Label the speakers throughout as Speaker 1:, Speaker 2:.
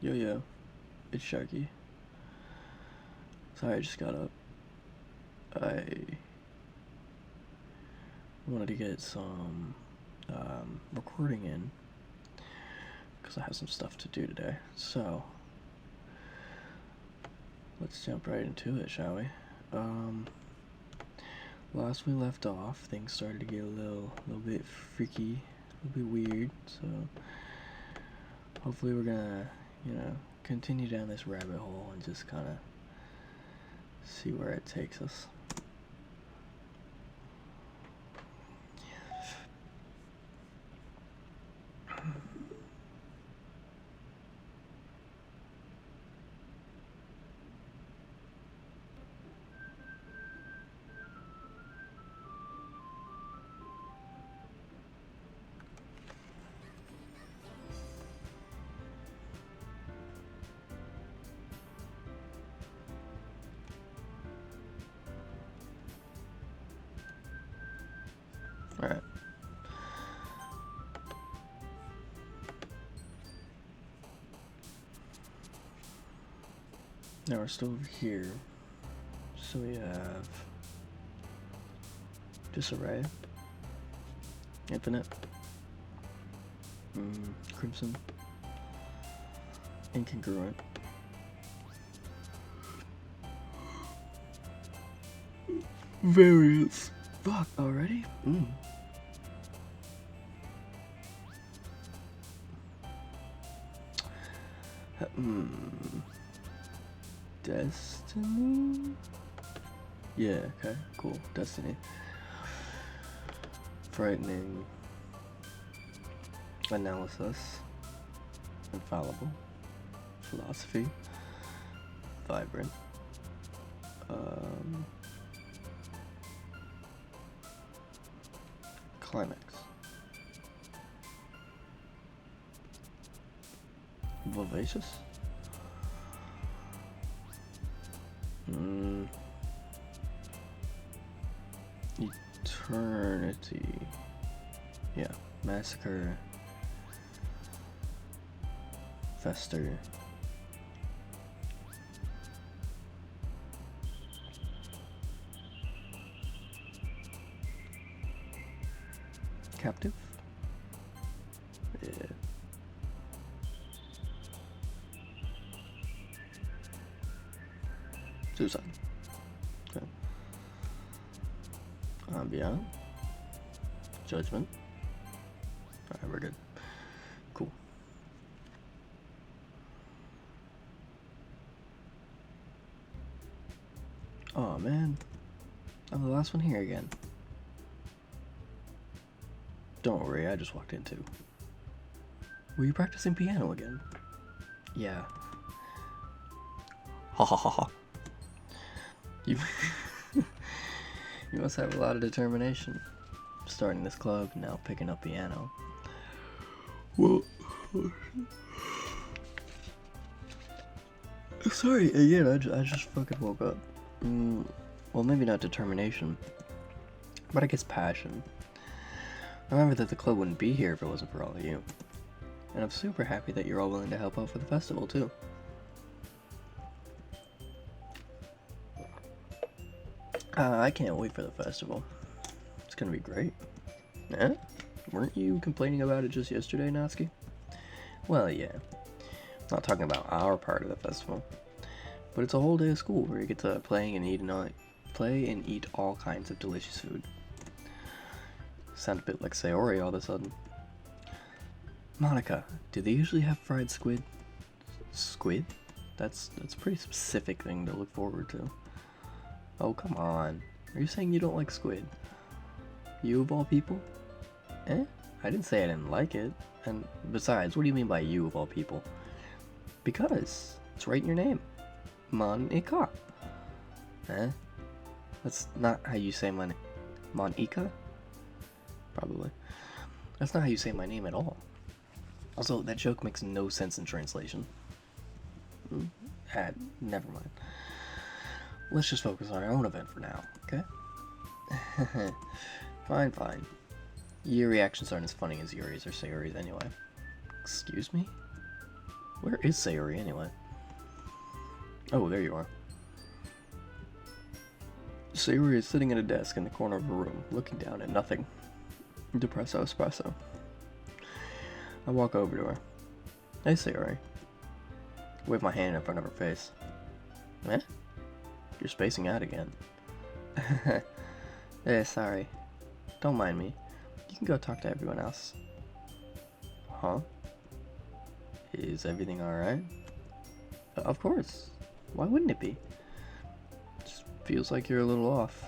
Speaker 1: Yo yo, it's Sharky. Sorry, I just got up. I wanted to get some recording in because I have some stuff to do today. So let's jump right into it, shall we? Last we left off, things started to get a little bit freaky, a little bit weird. So hopefully we're gonna, continue down this rabbit hole and just kind of see where it takes us. Alright. Now we're still over here. So we have disarray, infinite, crimson, incongruent, variance. Fuck, already? Destiny? Yeah, okay, cool. Destiny. Frightening. Analysis. Infallible. Philosophy. Vibrant. Climax. Vivacious. Eternity. Yeah. Massacre. Fester. Captive. Yeah. Suicide. Okay. Beyond. Judgment. Alright, we're good. Cool. Oh man. I'm the last one here again. Don't worry, I just walked in too. Were you practicing piano again? Yeah. Ha ha ha ha. You must have a lot of determination. Starting this club, now picking up piano. Well, sorry, again, I just fucking woke up. Well, maybe not determination, but I guess passion. I remember that the club wouldn't be here if it wasn't for all of you. And I'm super happy that you're all willing to help out for the festival, too. I can't wait for the festival. It's gonna be great. Eh? Weren't you complaining about it just yesterday, Natsuki? Well, yeah. Not talking about our part of the festival. But it's a whole day of school where you get to play and eat all kinds of delicious food. Sound a bit like Sayori all of a sudden. Monica, do they usually have fried squid? Squid? That's a pretty specific thing to look forward to. Oh, come on. Are you saying you don't like squid? You of all people? Eh? I didn't say I didn't like it. And besides, what do you mean by you of all people? Because it's right in your name. Monica. Eh? That's not how you say my name. Monica? Probably. That's not how you say my name at all. Also, that joke makes no sense in translation. Never mind. Let's just focus on our own event for now, okay? Fine. Your reactions aren't as funny as Yuri's or Sayori's anyway. Excuse me? Where is Sayori anyway? Oh, there you are. Sayori is sitting at a desk in the corner of her room, looking down at nothing. Depresso espresso. I walk over to her. Hey, Sayori. Wave my hand in front of her face. Eh? You're spacing out again. Sorry. Don't mind me. You can go talk to everyone else. Huh? Is everything alright? Of course. Why wouldn't it be? Just feels like you're a little off.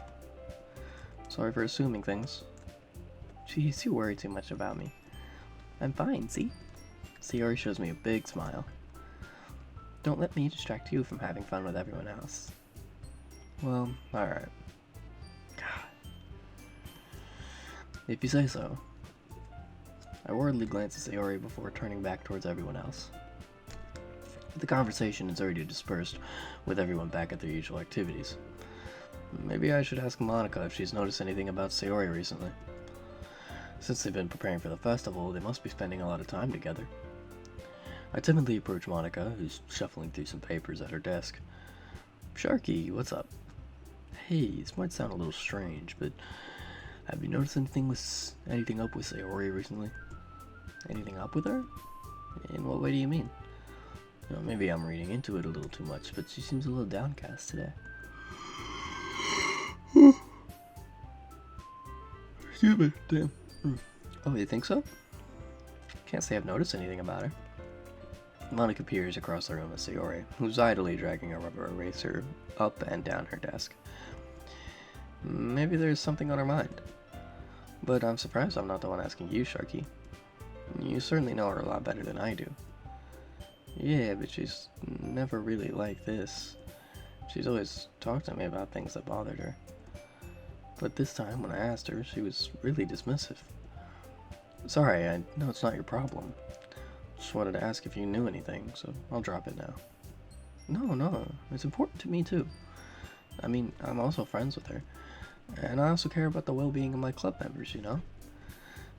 Speaker 1: Sorry for assuming things. Jeez, you worry too much about me. I'm fine, see? Sayori shows me a big smile. Don't let me distract you from having fun with everyone else. Well, alright. God. If you say so. I worriedly glance at Sayori before turning back towards everyone else. The conversation is already dispersed, with everyone back at their usual activities. Maybe I should ask Monica if she's noticed anything about Sayori recently. Since they've been preparing for the festival, they must be spending a lot of time together. I timidly approach Monica, who's shuffling through some papers at her desk. Sharky, what's up? Hey, this might sound a little strange, but have you noticed anything up with Sayori recently? Anything up with her? In what way do you mean? You know, maybe I'm reading into it a little too much, but she seems a little downcast today. Excuse me, damn. Oh, you think so? Can't say I've noticed anything about her. Monica peers across the room at Sayori, who's idly dragging a rubber eraser up and down her desk. Maybe there's something on her mind. But I'm surprised I'm not the one asking you, Sharky. You certainly know her a lot better than I do. Yeah, but she's never really like this. She's always talked to me about things that bothered her. But this time, when I asked her, she was really dismissive. Sorry, I know it's not your problem. Just wanted to ask if you knew anything, so I'll drop it now. No, it's important to me too. I mean, I'm also friends with her. And I also care about the well-being of my club members, you know?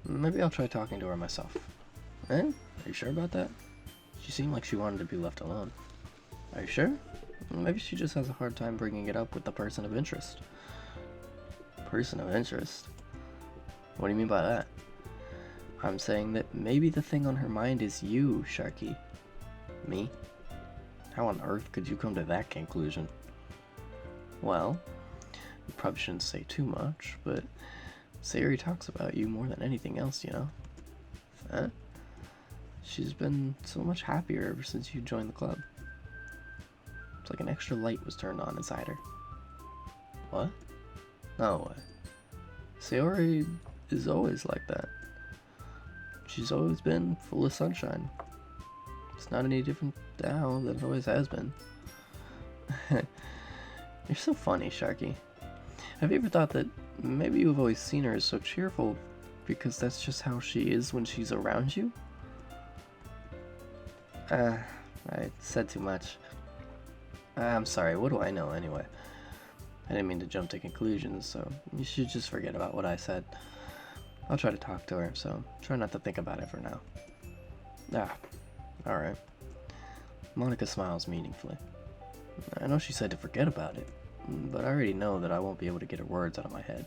Speaker 1: Maybe I'll try talking to her myself. Eh? Are you sure about that? She seemed like she wanted to be left alone. Are you sure? Maybe she just has a hard time bringing it up with the person of interest. Person of interest? What do you mean by that? I'm saying that maybe the thing on her mind is you, Sharky. Me? How on earth could you come to that conclusion? Well, you probably shouldn't say too much, but Sayori talks about you more than anything else, you know? Huh? She's been so much happier ever since you joined the club. It's like an extra light was turned on inside her. What? No way. Sayori is always like that. She's always been full of sunshine. It's not any different now than it always has been. You're so funny, Sharky. Have you ever thought that maybe you've always seen her as so cheerful because that's just how she is when she's around you? I said too much. I'm sorry, what do I know anyway? I didn't mean to jump to conclusions, so you should just forget about what I said. I'll try to talk to her, so try not to think about it for now. Alright. Monica smiles meaningfully. I know she said to forget about it, but I already know that I won't be able to get her words out of my head.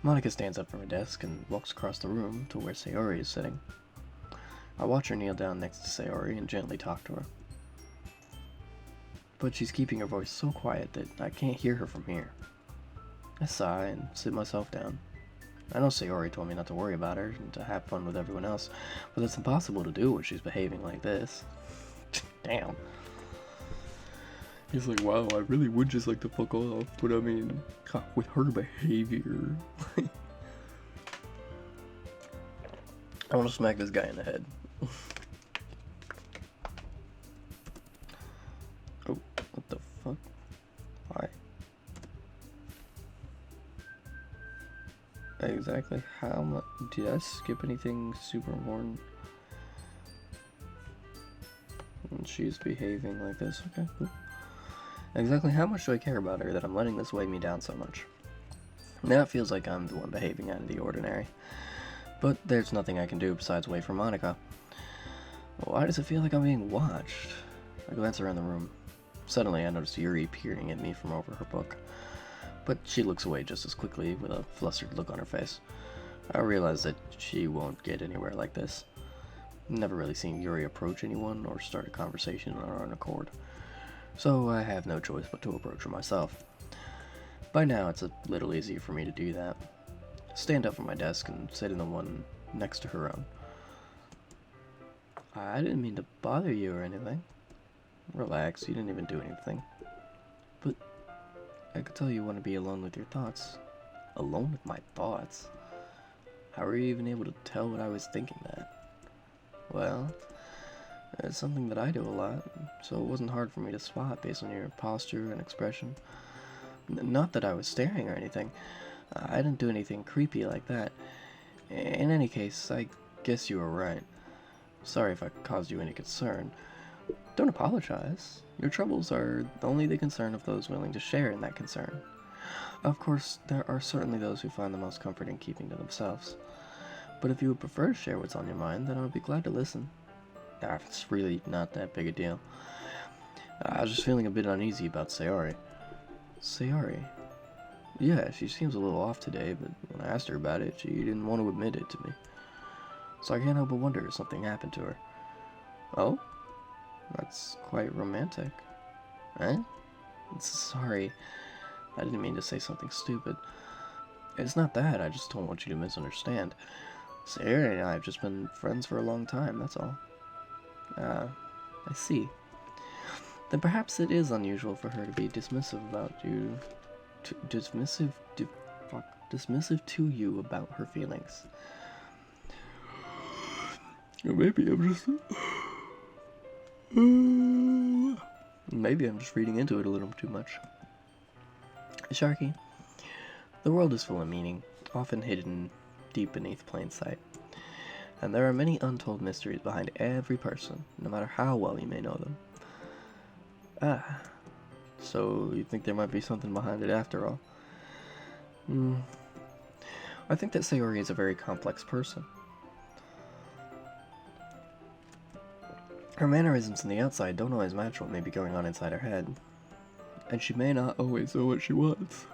Speaker 1: Monica stands up from her desk and walks across the room to where Sayori is sitting. I watch her kneel down next to Sayori and gently talk to her. But she's keeping her voice so quiet that I can't hear her from here. I sigh and sit myself down. I know Sayori told me not to worry about her and to have fun with everyone else, but it's impossible to do when she's behaving like this. Damn. He's like, wow, I really would just like to fuck off, but I mean, with her behavior. I want to smack this guy in the head. Oh, what the fuck? Why? Exactly how much? Did I skip anything super important? And she's behaving like this. Okay, cool. Exactly how much do I care about her that I'm letting this weigh me down so much? Now it feels like I'm the one behaving out of the ordinary. But there's nothing I can do besides wait for Monica. Why does it feel like I'm being watched? I glance around the room. Suddenly, I notice Yuri peering at me from over her book. But she looks away just as quickly, with a flustered look on her face. I realize that she won't get anywhere like this. Never really seen Yuri approach anyone or start a conversation on her own accord. So I have no choice but to approach her myself. By now, it's a little easier for me to do that. Stand up from my desk and sit in the one next to her own. I didn't mean to bother you or anything. Relax, you didn't even do anything. But I could tell you want to be alone with your thoughts. Alone with my thoughts? How were you even able to tell what I was thinking that? Well, it's something that I do a lot, so it wasn't hard for me to spot based on your posture and expression. Not that I was staring or anything. I didn't do anything creepy like that. In any case, I guess you were right. Sorry if I caused you any concern. Don't apologize. Your troubles are only the concern of those willing to share in that concern. Of course, there are certainly those who find the most comfort in keeping to themselves. But if you would prefer to share what's on your mind, then I would be glad to listen. It's really not that big a deal. I was just feeling a bit uneasy about Sayori. Sayori? Yeah, she seems a little off today, but when I asked her about it, she didn't want to admit it to me. So I can't help but wonder if something happened to her. Oh? That's quite romantic. Eh? Sorry. I didn't mean to say something stupid. It's not that, I just don't want you to misunderstand. Sayori and I have just been friends for a long time, that's all. I see. Then perhaps it is unusual for her to be dismissive about you. Dismissive to you about her feelings. Or maybe I'm just... Maybe I'm just reading into it a little too much. Sharky, the world is full of meaning, often hidden deep beneath plain sight. And there are many untold mysteries behind every person, no matter how well you may know them. Ah, so you think there might be something behind it after all? I think that Sayori is a very complex person. Her mannerisms on the outside don't always match what may be going on inside her head. And she may not always know what she wants.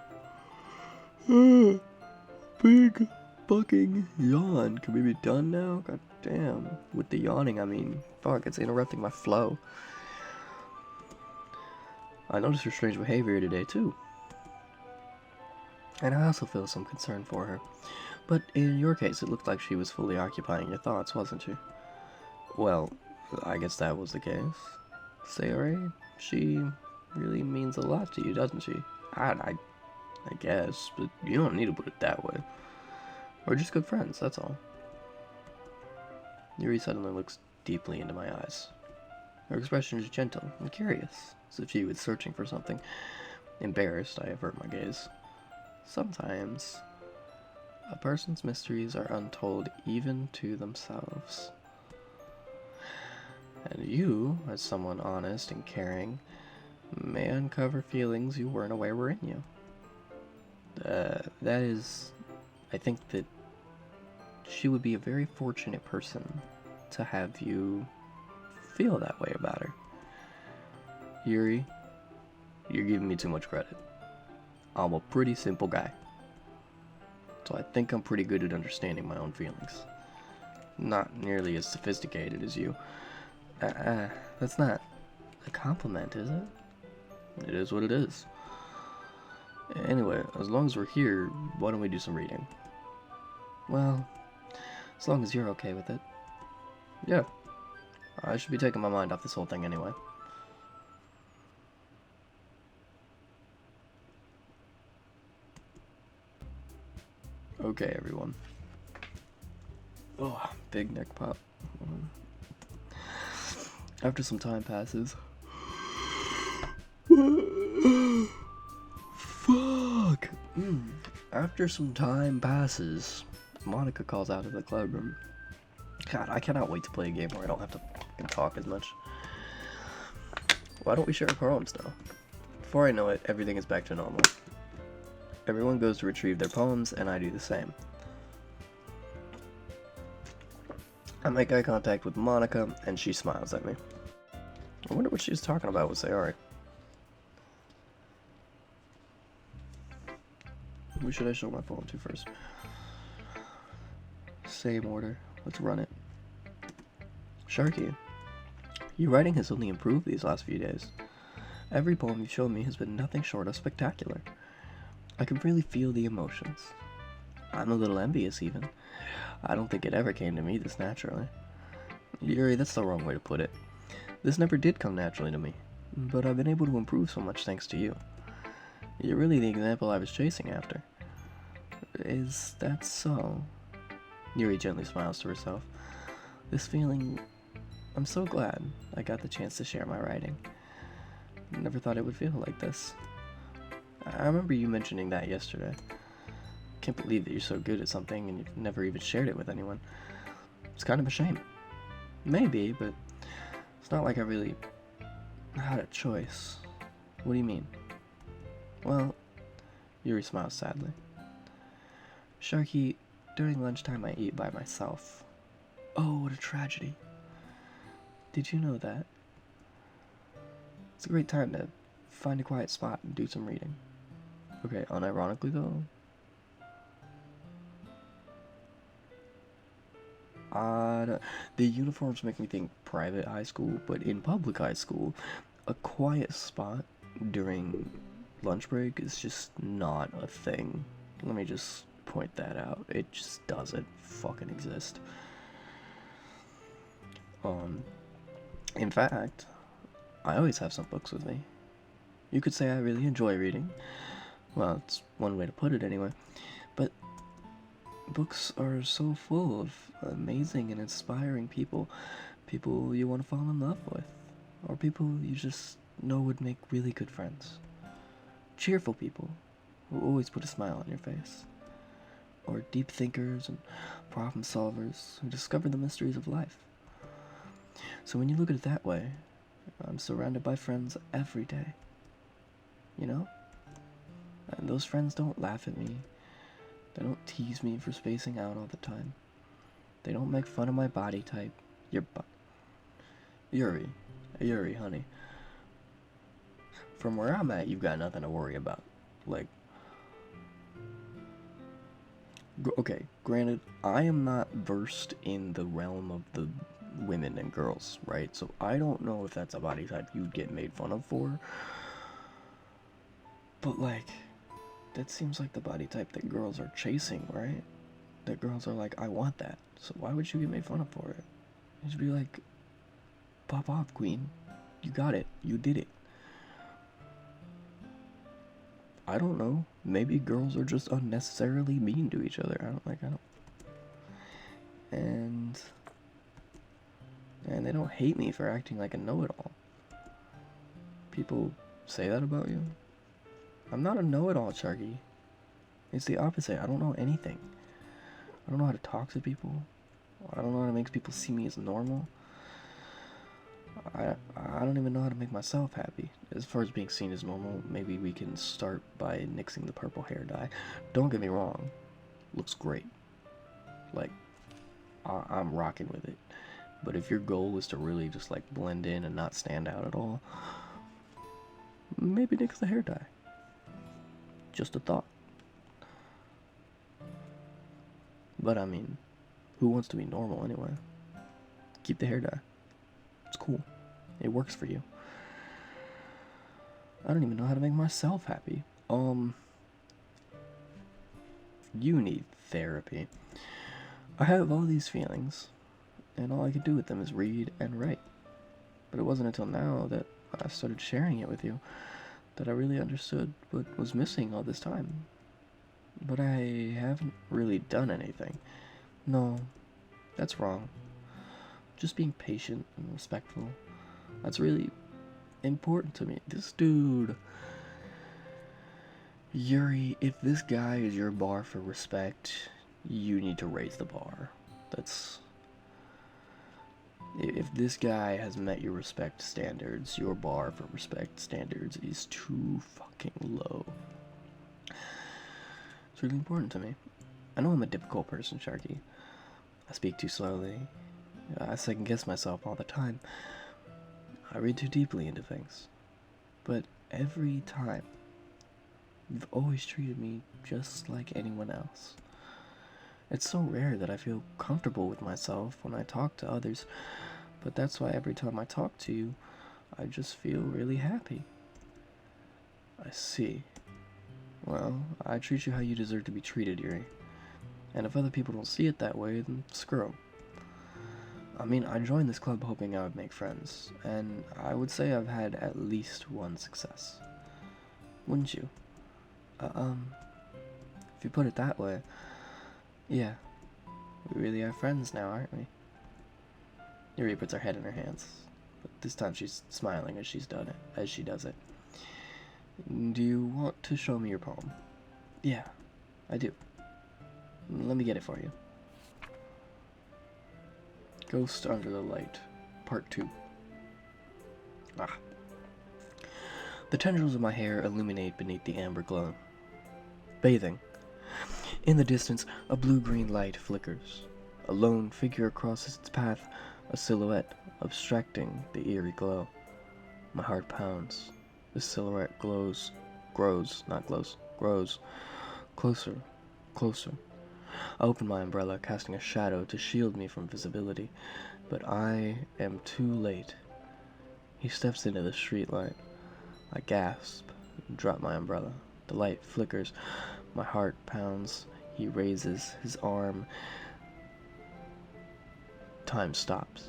Speaker 1: Big fucking yawn. Can we be done now? God damn. With the yawning, I mean, fuck, it's interrupting my flow. I noticed her strange behavior today, too. And I also feel some concern for her. But in your case, it looked like she was fully occupying your thoughts, wasn't she? Well, I guess that was the case. Sayori, she really means a lot to you, doesn't she? I guess, but you don't need to put it that way. We're just good friends, that's all. Yuri suddenly looks deeply into my eyes. Her expression is gentle and curious, as if she was searching for something. Embarrassed, I avert my gaze. Sometimes, a person's mysteries are untold even to themselves. And you, as someone honest and caring, may uncover feelings you weren't aware were in you. That is, I think that she would be a very fortunate person to have you feel that way about her. Yuri, you're giving me too much credit. I'm a pretty simple guy. So I think I'm pretty good at understanding my own feelings. Not nearly as sophisticated as you. That's not a compliment, is it? It is what it is. Anyway, as long as we're here, why don't we do some reading? Well, as long as you're okay with it. Yeah. I should be taking my mind off this whole thing anyway. Okay, everyone. Oh, big neck pop. After some time passes... Fuck! After some time passes, Monica calls out of the club room. God, I cannot wait to play a game where I don't have to fucking talk as much. Why don't we share our poems now? Before I know it, everything is back to normal. Everyone goes to retrieve their poems, and I do the same. I make eye contact with Monica, and she smiles at me. I wonder what she was talking about with Sayori. Who should I show my phone to first? Same order. Let's run it. Sharky, your writing has only improved these last few days. Every poem you've shown me has been nothing short of spectacular. I can really feel the emotions. I'm a little envious, even. I don't think it ever came to me this naturally. Yuri, that's the wrong way to put it. This never did come naturally to me, but I've been able to improve so much thanks to you. You're really the example I was chasing after. Is that so? Yuri gently smiles to herself. This feeling... I'm so glad I got the chance to share my writing. Never thought it would feel like this. I remember you mentioning that yesterday. Can't believe that you're so good at something and you've never even shared it with anyone. It's kind of a shame. Maybe, but it's not like I really had a choice. What do you mean? Well, Yuri smiles sadly. Sharky, during lunchtime I eat by myself. Oh, what a tragedy. Did you know that? It's a great time to find a quiet spot and do some reading. Okay, unironically though, the uniforms make me think private high school, but in public high school, a quiet spot during lunch break is just not a thing. Let me just point that out. It just doesn't fucking exist. In fact, I always have some books with me. You could say I really enjoy reading. Well, it's one way to put it anyway. But books are so full of amazing and inspiring people. People you want to fall in love with. Or people you just know would make really good friends. Cheerful people who always put a smile on your face. Or deep thinkers and problem solvers who discover the mysteries of life. So when you look at it that way, I'm surrounded by friends every day. You know? And those friends don't laugh at me. They don't tease me for spacing out all the time. They don't make fun of my body type. Yuri, honey. From where I'm at, you've got nothing to worry about. Like, okay, granted, I am not versed in the realm of the women and girls, right? So I don't know if that's a body type you'd get made fun of for. But like, that seems like the body type that girls are chasing, right? That girls are like, I want that. So why would you get made fun of for it? You should be like, pop off, queen. You got it. You did it. I don't know. Maybe girls are just unnecessarily mean to each other. I don't. And they don't hate me for acting like a know-it-all. People say that about you. I'm not a know-it-all, Sharky. It's the opposite. I don't know anything. I don't know how to talk to people. I don't know how to make people see me as normal. I don't even know how to make myself happy. As far as being seen as normal, maybe we can start by nixing the purple hair dye. Don't get me wrong. Looks great. Like, I'm rocking with it. But if your goal is to really just like blend in and not stand out at all, maybe nix the hair dye. Just a thought. But I mean, who wants to be normal anyway? Keep the hair dye. It's cool. It works for you. I don't even know how to make myself happy. You need therapy. I have all these feelings, and all I can do with them is read and write. But it wasn't until now that I started sharing it with you that I really understood what was missing all this time. But I haven't really done anything. No, that's wrong. Just being patient and respectful. That's really important to me. This dude, Yuri, if this guy is your bar for respect, you need to raise the bar. If this guy has met your respect standards, your bar for respect standards is too fucking low. It's really important to me. I know I'm a difficult person, Sharky. I speak too slowly. I second guess myself all the time. I read too deeply into things. But every time, you've always treated me just like anyone else. It's so rare that I feel comfortable with myself when I talk to others, but that's why every time I talk to you, I just feel really happy. I see. Well, I treat you how you deserve to be treated, Yuri. And if other people don't see it that way, then screw 'em. I mean, I joined this club hoping I would make friends, and I would say I've had at least one success. Wouldn't you? If you put it that way, yeah, we really are friends now, aren't we? Yuri puts her head in her hands, but this time she's smiling as she does it. Do you want to show me your poem? Yeah, I do. Let me get it for you. Ghost Under the Light, Part 2. The tendrils of my hair illuminate beneath the amber glow. Bathing. In the distance, a blue-green light flickers. A lone figure crosses its path, a silhouette obstructing the eerie glow. My heart pounds. The silhouette grows closer, closer. I open my umbrella, casting a shadow to shield me from visibility, but I am too late. He steps into the streetlight. I gasp and drop my umbrella. The light flickers. My heart pounds. He raises his arm. Time stops.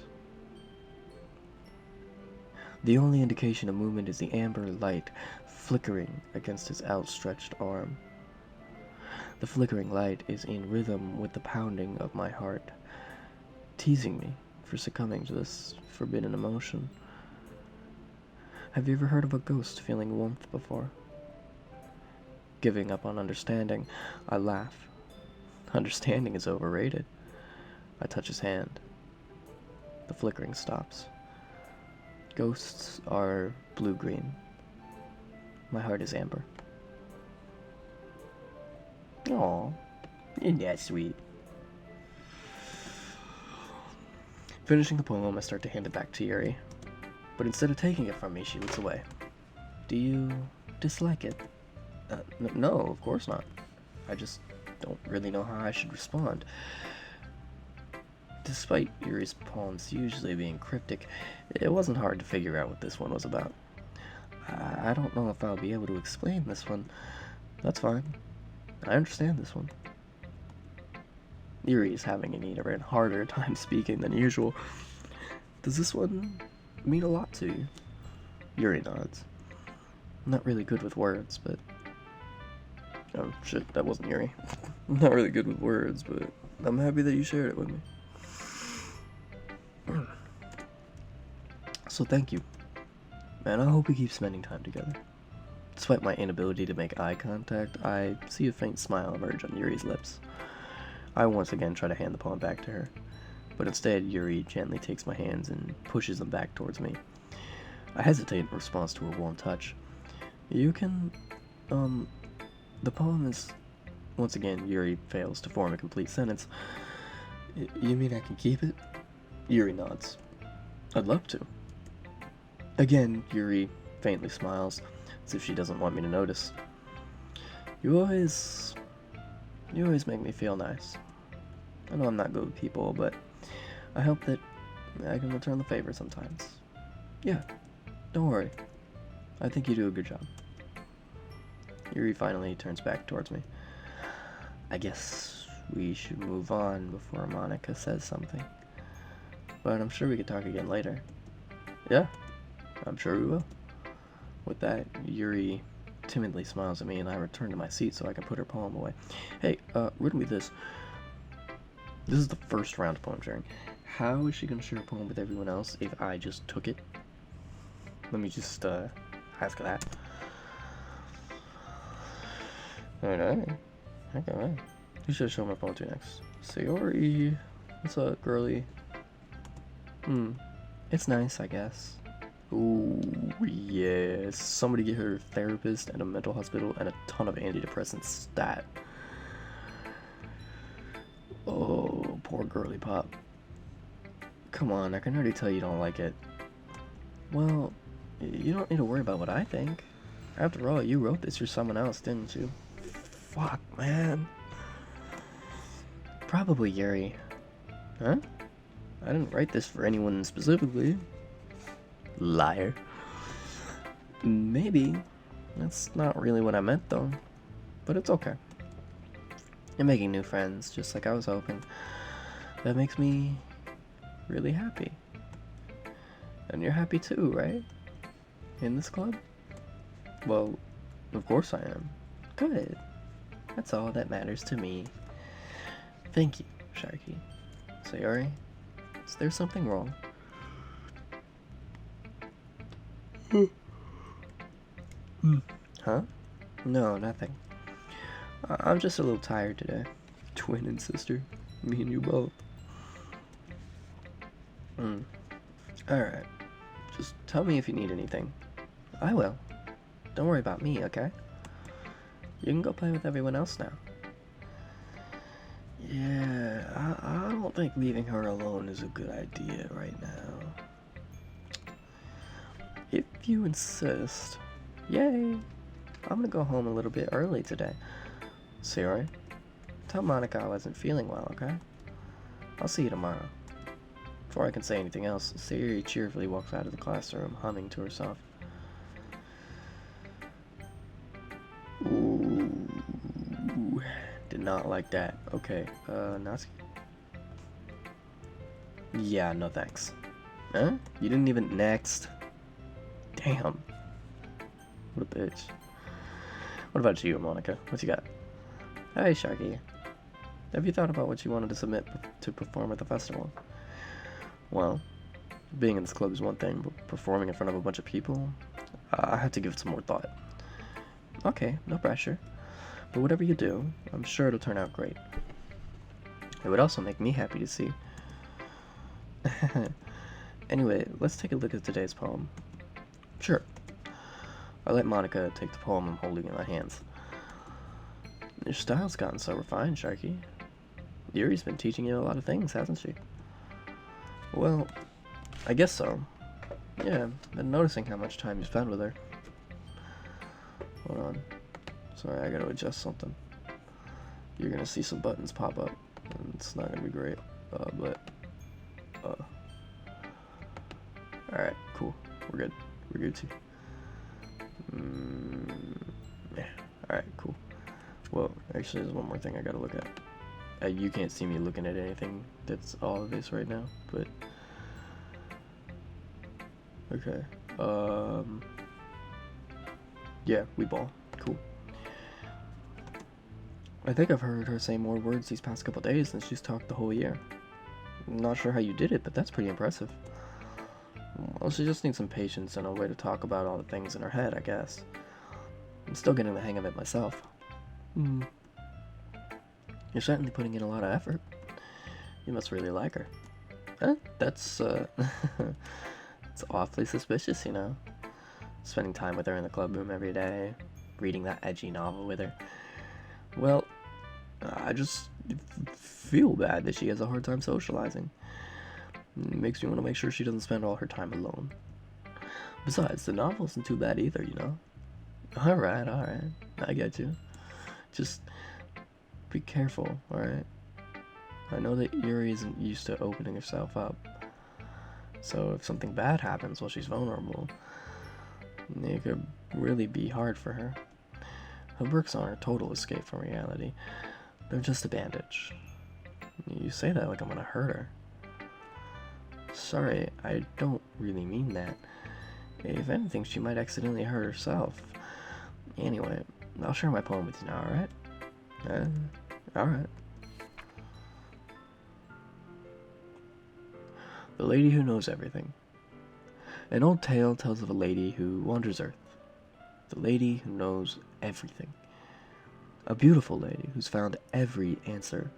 Speaker 1: The only indication of movement is the amber light flickering against his outstretched arm. The flickering light is in rhythm with the pounding of my heart, teasing me for succumbing to this forbidden emotion. Have you ever heard of a ghost feeling warmth before? Giving up on understanding, I laugh. Understanding is overrated. I touch his hand. The flickering stops. Ghosts are blue-green. My heart is amber. Aw, isn't that sweet? Finishing the poem, I start to hand it back to Yuri. But instead of taking it from me, she looks away. Do you dislike it? No, of course not. I just don't really know how I should respond. Despite Yuri's poems usually being cryptic, it wasn't hard to figure out what this one was about. I don't know if I'll be able to explain this one. That's fine. I understand this one. Yuri is having an even harder time speaking than usual. Does this one mean a lot to you? Yuri nods. I'm not really good with words, but... Oh, shit, that wasn't Yuri. I'm not really good with words, but I'm happy that you shared it with me. So thank you. And I hope we keep spending time together. Despite my inability to make eye contact, I see a faint smile emerge on Yuri's lips. I once again try to hand the poem back to her, but instead Yuri gently takes my hands and pushes them back towards me. I hesitate in response to her warm touch. You can, the poem is... Once again, Yuri fails to form a complete sentence. You mean I can keep it? Yuri nods. I'd love to. Again, Yuri faintly smiles, as if she doesn't want me to notice. You always make me feel nice. I know I'm not good with people, but I hope that I can return the favor sometimes. Yeah, don't worry. I think you do a good job. Yuri finally turns back towards me. I guess we should move on before Monica says something. But I'm sure we could talk again later. Yeah, I'm sure we will. With that, Yuri timidly smiles at me and I return to my seat so I can put her poem away. Hey, riddle me this. This is the first round of poem sharing. How is she going to share a poem with everyone else if I just took it? Let me just, ask her that. Alright. Okay. Who should I show my poem to next? Sayori. What's up, girly? It's nice, I guess. Ooh, yes. Somebody get her a therapist and a mental hospital and a ton of antidepressants stat. Oh, poor girly pop. Come on, I can already tell you don't like it. Well, you don't need to worry about what I think. After all, you wrote this for someone else, didn't you? Fuck, man. Probably Yuri. Huh? I didn't write this for anyone specifically. Liar. Maybe. That's not really what I meant, though. But it's okay. You're making new friends, just like I was hoping. That makes me really happy. And you're happy too, right? In this club? Well, of course I am. Good. That's all that matters to me. Thank you, Sharky. Sayori, is there something wrong? Huh? No, nothing. I'm just a little tired today. Twin and sister. Me and you both. Alright. Just tell me if you need anything. I will. Don't worry about me, okay? You can go play with everyone else now. Yeah, I don't think leaving her alone is a good idea right now. If you insist. Yay! I'm gonna go home a little bit early today. Sayori, tell Monica I wasn't feeling well, okay? I'll see you tomorrow. Before I can say anything else, Sayori cheerfully walks out of the classroom, humming to herself. Ooh, did not like that. Okay, Natsuki? Yeah, no thanks. Huh? You didn't even next? Damn. What a bitch. What about you, Monica? What you got? Hey, Sharky. Have you thought about what you wanted to submit to perform at the festival? Well, being in this club is one thing, but performing in front of a bunch of people, I have to give it some more thought. Okay, no pressure. But whatever you do, I'm sure it'll turn out great. It would also make me happy to see. Anyway, let's take a look at today's poem. Sure. I let Monica take the poem I'm holding in my hands. Your style's gotten so refined, Sharky. Yuri's been teaching you a lot of things, hasn't she? Well, I guess so. Yeah, been noticing how much time you spend with her. Hold on. Sorry, I gotta adjust something. You're gonna see some buttons pop up, and it's not gonna be great. Alright, cool. We're good. We're Gucci. Yeah. Alright, cool. Well, actually, there's one more thing I gotta look at. You can't see me looking at anything that's all of this right now, but... Okay. Yeah, we ball. Cool. I think I've heard her say more words these past couple days than she's talked the whole year. I'm not sure how you did it, but that's pretty impressive. Well, she just needs some patience and a way to talk about all the things in her head, I guess. I'm still getting the hang of it myself. You're certainly putting in a lot of effort. You must really like her. That's it's awfully suspicious, you know. Spending time with her in the club room every day, reading that edgy novel with her. Well, I just feel bad that she has a hard time socializing. It makes me want to make sure she doesn't spend all her time alone. Besides, the novel isn't too bad either, you know. Alright, I get you. Just be careful, alright? I know that Yuri isn't used to opening herself up. So if something bad happens while she's vulnerable, it could really be hard for her. Her books aren't a total escape from reality. They're just a bandage. You say that like I'm gonna hurt her. Sorry, I don't really mean that. If anything, she might accidentally hurt herself. Anyway, I'll share my poem with you now, alright? Alright. The Lady Who Knows Everything. An old tale tells of a lady who wanders Earth. The lady who knows everything. A beautiful lady who's found every answer,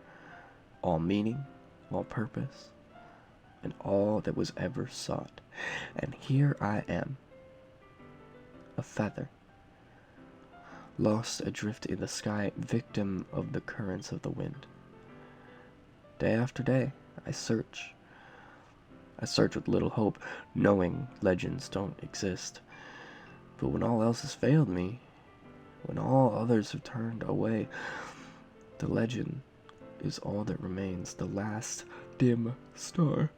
Speaker 1: all meaning, all purpose, and all that was ever sought. And here I am, a feather, lost adrift in the sky, victim of the currents of the wind. Day after day, I search. I search with little hope, knowing legends don't exist. But when all else has failed me, when all others have turned away, the legend is all that remains, the last dim star.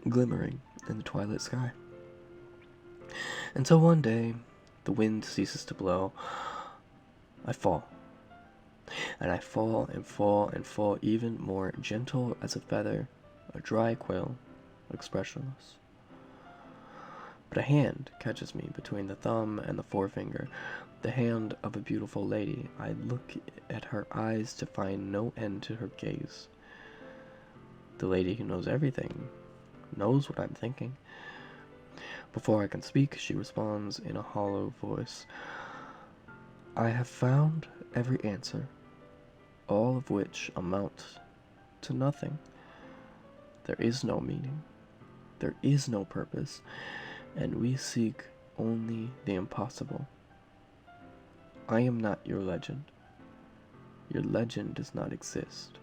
Speaker 1: Glimmering in the twilight sky. Until one day, the wind ceases to blow, I fall. And I fall and fall and fall, even more gentle as a feather, a dry quill, expressionless. But a hand catches me between the thumb and the forefinger, the hand of a beautiful lady. I look at her eyes to find no end to her gaze. The lady who knows everything knows what I'm thinking. Before I can speak, she responds in a hollow voice. I have found every answer, all of which amounts to nothing. There is no meaning. There is no purpose, and we seek only the impossible. I am not your legend. Your legend does not exist.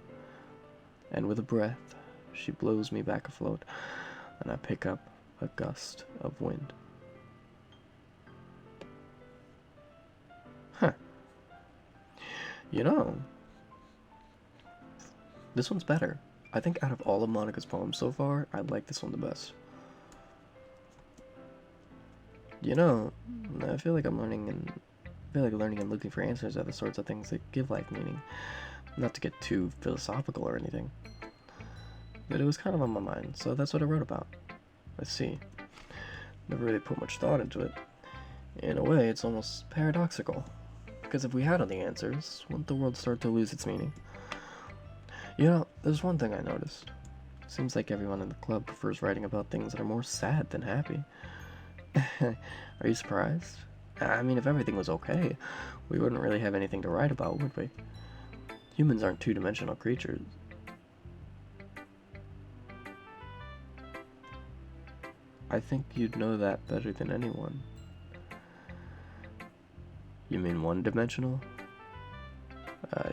Speaker 1: And with a breath, she blows me back afloat, and I pick up a gust of wind. Huh. You know, this one's better. I think out of all of Monica's poems so far, I like this one the best. You know, I feel like learning and looking for answers are the sorts of things that give life meaning. Not to get too philosophical or anything, but it was kind of on my mind, so that's what I wrote about. Let's see. Never really put much thought into it. In a way, it's almost paradoxical, because if we had all the answers, wouldn't the world start to lose its meaning? You know, there's one thing I noticed. Seems like everyone in the club prefers writing about things that are more sad than happy. Are you surprised? I mean, if everything was okay, we wouldn't really have anything to write about, would we? Humans aren't two-dimensional creatures. I think you'd know that better than anyone. You mean one-dimensional?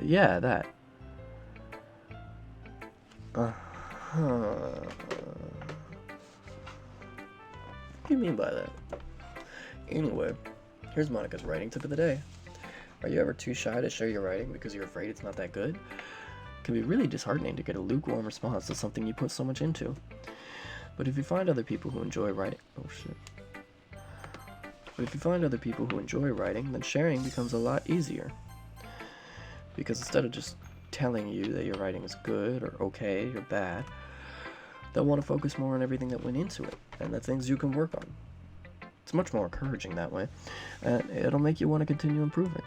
Speaker 1: Yeah, that. What do you mean by that? Anyway, here's Monica's writing tip of the day. Are you ever too shy to share your writing because you're afraid it's not that good? It can be really disheartening to get a lukewarm response to something you put so much into. But if you find other people who enjoy writing... Oh, shit. But if you find other people who enjoy writing, then sharing becomes a lot easier. Because instead of just telling you that your writing is good or okay or bad, they'll want to focus more on everything that went into it and the things you can work on. It's much more encouraging that way, and it'll make you want to continue improving.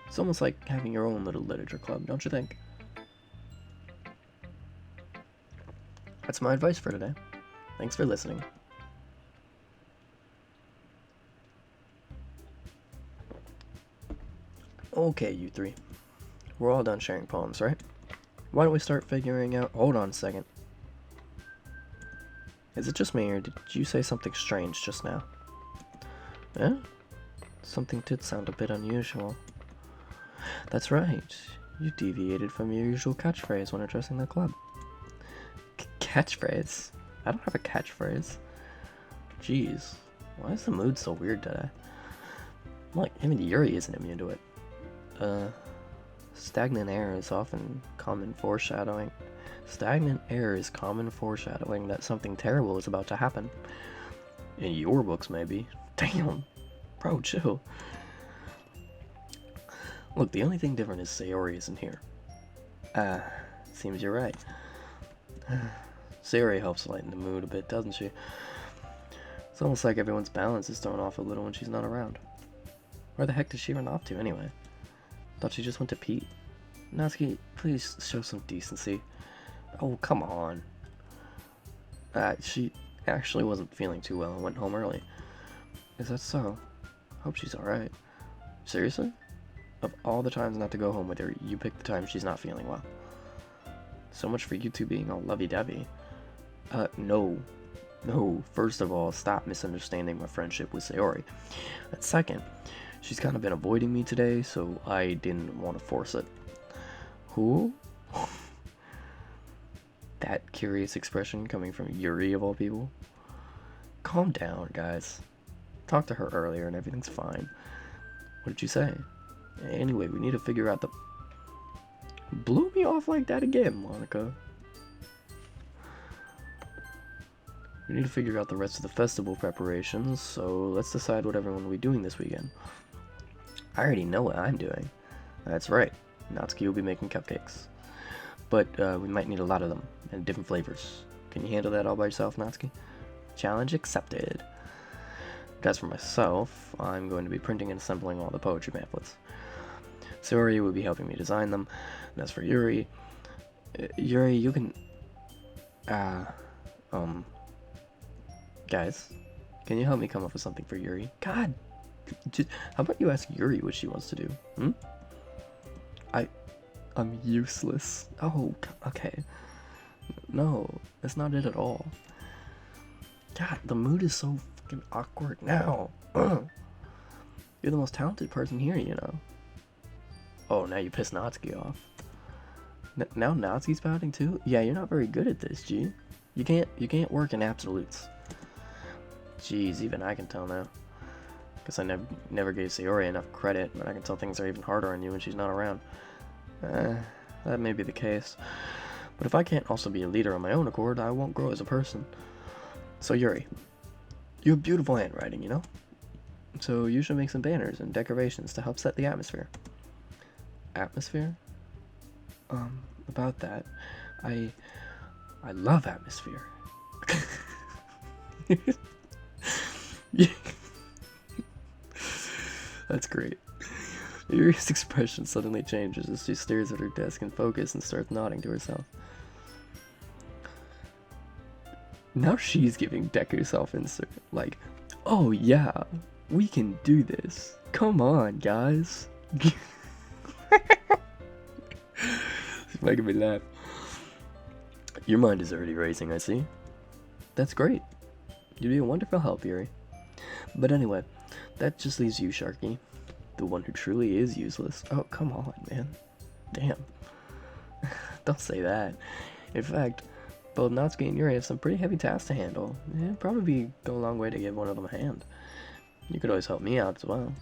Speaker 1: It's almost like having your own little literature club, don't you think? That's my advice for today. Thanks for listening. Okay, you three. We're all done sharing poems, right? Why don't we start figuring out... Hold on a second. Is it just me, or did you say something strange just now? Yeah? Something did sound a bit unusual. That's right. You deviated from your usual catchphrase when addressing the club. Catchphrase? I don't have a catchphrase. Jeez. Why is the mood so weird today? Like, even Yuri isn't immune to it. Stagnant air is common foreshadowing that something terrible is about to happen. In your books, maybe. Damn. Bro, chill. Look, the only thing different is Sayori isn't here. Seems you're right. Sayori helps lighten the mood a bit, doesn't she? It's almost like everyone's balance is thrown off a little when she's not around. Where the heck did she run off to, anyway? Thought she just went to pee. Natsuki, please show some decency. Oh, come on. She actually wasn't feeling too well and went home early. Is that so? Hope she's alright. Seriously? Of all the times not to go home with her, you picked the time she's not feeling well. So much for you two being all lovey-dovey. No. First of all, stop misunderstanding my friendship with Sayori. And second, she's kind of been avoiding me today, so I didn't want to force it. Who? That curious expression coming from Yuri of all people. Calm down, guys. Talked to her earlier and everything's fine. What did you say? Anyway, we need to figure out the... Blew me off like that again, Monica. We need to figure out the rest of the festival preparations, so let's decide what everyone will be doing this weekend. I already know what I'm doing. That's right, Natsuki will be making cupcakes. But we might need a lot of them, and different flavors. Can you handle that all by yourself, Natsuki? Challenge accepted. As for myself, I'm going to be printing and assembling all the poetry pamphlets. Sayori will be helping me design them, and as for Yuri... Yuri, you can... Guys, can you help me come up with something for Yuri? God! How about you ask Yuri what she wants to do, hmm? I'm useless. Oh, okay. No, that's not it at all. God, the mood is so fucking awkward now. You're the most talented person here, you know. Oh, now you pissed Natsuki off. Now Natsuki's pouting too? Yeah, you're not very good at this, G. You can't work in absolutes. Jeez, even I can tell now. Guess I never gave Sayori enough credit, but I can tell things are even harder on you when she's not around. That may be the case. But if I can't also be a leader on my own accord, I won't grow as a person. So Yuri, you have beautiful handwriting, you know? So you should make some banners and decorations to help set the atmosphere. Atmosphere? About that, I love atmosphere. That's great. Yuri's expression suddenly changes as she stares at her desk in focus and starts nodding to herself. Now she's giving Deku self-insert, like, oh yeah, we can do this. Come on, guys. She's making me laugh. Your mind is already racing, I see. That's great. You'd be a wonderful help, Yuri. But anyway, that just leaves you, Sharky. The one who truly is useless. Oh, come on, man. Damn. Don't say that. In fact, both Natsuki and Yuri have some pretty heavy tasks to handle. It'd probably go a long way to give one of them a hand. You could always help me out as well.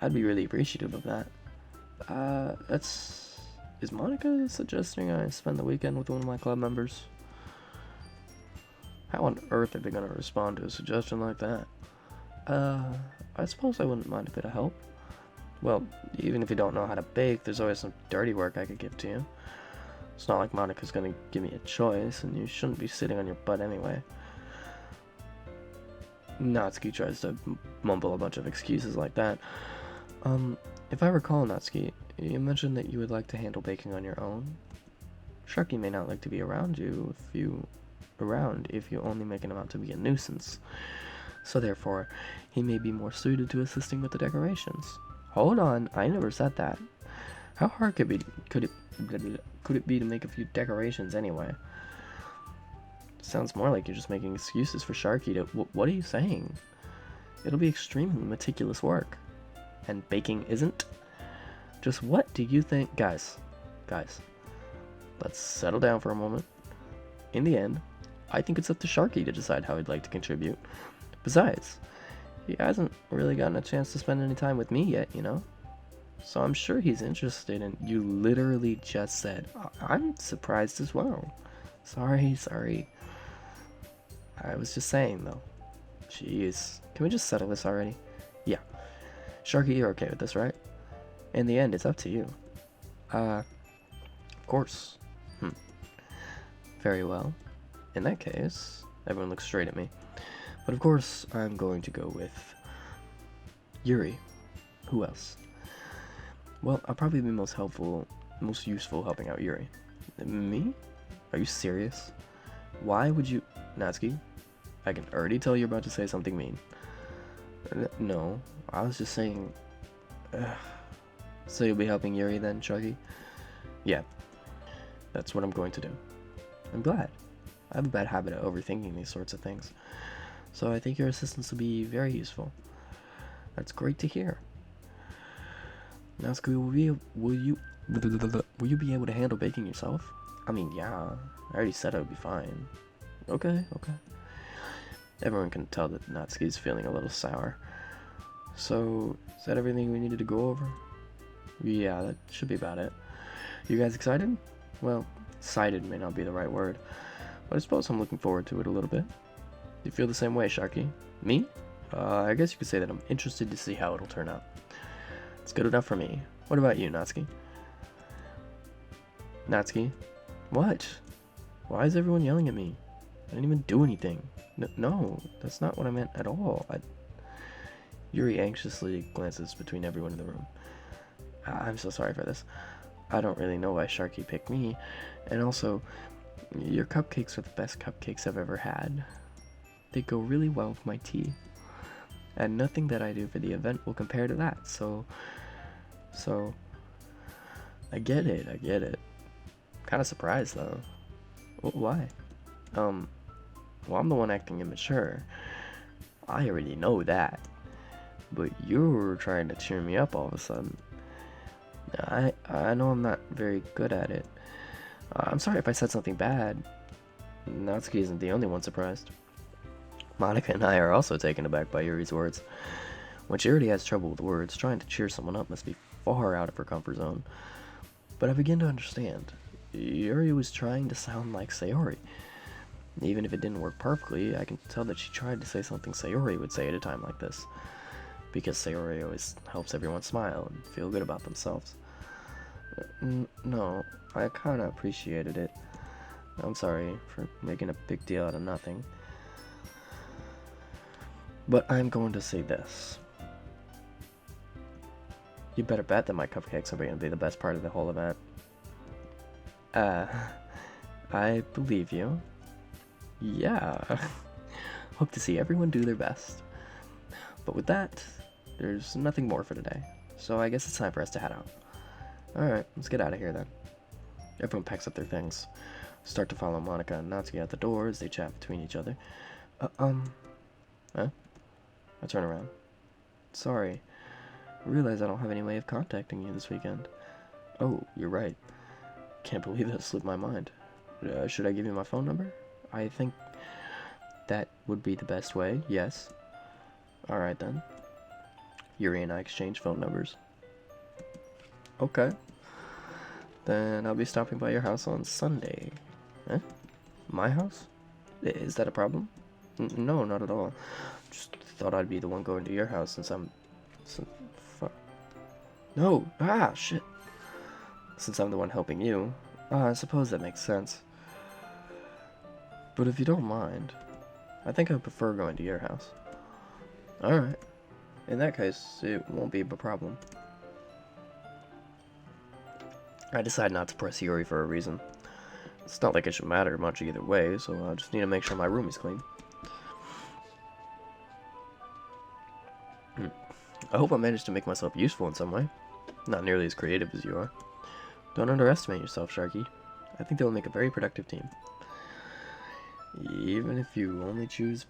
Speaker 1: I'd be really appreciative of that. Is Monica suggesting I spend the weekend with one of my club members? How on earth are they gonna respond to a suggestion like that? I suppose I wouldn't mind a bit of help. Well, even if you don't know how to bake, there's always some dirty work I could give to you. It's not like Monica's gonna give me a choice, and you shouldn't be sitting on your butt anyway. Natsuki tries to mumble a bunch of excuses like that. If I recall, Natsuki, you mentioned that you would like to handle baking on your own. Sharky may not like to be around if you only make him out to be a nuisance. So therefore, he may be more suited to assisting with the decorations. Hold on, I never said that. How hard could it be to make a few decorations anyway? Sounds more like you're just making excuses for Sharky to... What are you saying? It'll be extremely meticulous work. And baking isn't? Just what do you think... Guys, let's settle down for a moment. In the end, I think it's up to Sharky to decide how he'd like to contribute. Besides, he hasn't really gotten a chance to spend any time with me yet, you know? So I'm sure he's interested in... You literally just said, I'm surprised as well. Sorry. I was just saying, though. Jeez. Can we just settle this already? Yeah. Sharky, you're okay with this, right? In the end, it's up to you. Of course. Very well. In that case, everyone looks straight at me. But of course, I'm going to go with Yuri. Who else? Well, I'll probably be most useful helping out Yuri. Me? Are you serious? Why would you... Natsuki, I can already tell you're about to say something mean. No, I was just saying... So you'll be helping Yuri then, Sharky? Yeah, that's what I'm going to do. I'm glad. I have a bad habit of overthinking these sorts of things. So I think your assistance will be very useful. That's great to hear. Natsuki, will you be able to handle baking yourself? I mean, yeah, I already said I would be fine. Okay. Everyone can tell that Natsuki's feeling a little sour. So, is that everything we needed to go over? Yeah, that should be about it. You guys excited? Well, excited may not be the right word, but I suppose I'm looking forward to it a little bit. You feel the same way, Sharky? Me? I guess you could say that I'm interested to see how it'll turn out. It's good enough for me. What about you, Natsuki? Natsuki? What? Why is everyone yelling at me? I didn't even do anything. No, that's not what I meant at all. Yuri anxiously glances between everyone in the room. I'm so sorry for this. I don't really know why Sharky picked me. And also, your cupcakes are the best cupcakes I've ever had. They go really well with my tea. And nothing that I do for the event will compare to that, so... I get it. Kind of surprised, though. Why? Well, I'm the one acting immature. I already know that. But you're trying to cheer me up all of a sudden. I know I'm not very good at it. I'm sorry if I said something bad. Natsuki isn't the only one surprised. Monica and I are also taken aback by Yuri's words. When she already has trouble with words, trying to cheer someone up must be far out of her comfort zone. But I begin to understand. Yuri was trying to sound like Sayori. Even if it didn't work perfectly, I can tell that she tried to say something Sayori would say at a time like this. Because Sayori always helps everyone smile and feel good about themselves. No, I kinda appreciated it. I'm sorry for making a big deal out of nothing. But I'm going to say this. You better bet that my cupcakes are going to be the best part of the whole event. I believe you. Yeah. Hope to see everyone do their best. But with that, there's nothing more for today. So I guess it's time for us to head out. Alright, let's get out of here then. Everyone packs up their things. Start to follow Monica and Natsuki out the door as they chat between each other. Huh? I turn around. Sorry. I realize I don't have any way of contacting you this weekend. Oh, you're right. Can't believe that slipped my mind. Should I give you my phone number? I think that would be the best way, yes. Alright then. Yuri and I exchange phone numbers. Okay. Then I'll be stopping by your house on Sunday. Huh? My house? Is that a problem? No, not at all. Just thought I'd be the one going to your house since I'm... No! Ah, shit! Since I'm the one helping you. I suppose that makes sense. But if you don't mind, I think I prefer going to your house. Alright. In that case, it won't be a problem. I decide not to press Yuri for a reason. It's not like it should matter much either way, so I just need to make sure my room is clean. I hope I managed to make myself useful in some way. Not nearly as creative as you are. Don't underestimate yourself, Sharky. I think they'll make a very productive team. Even if you only chose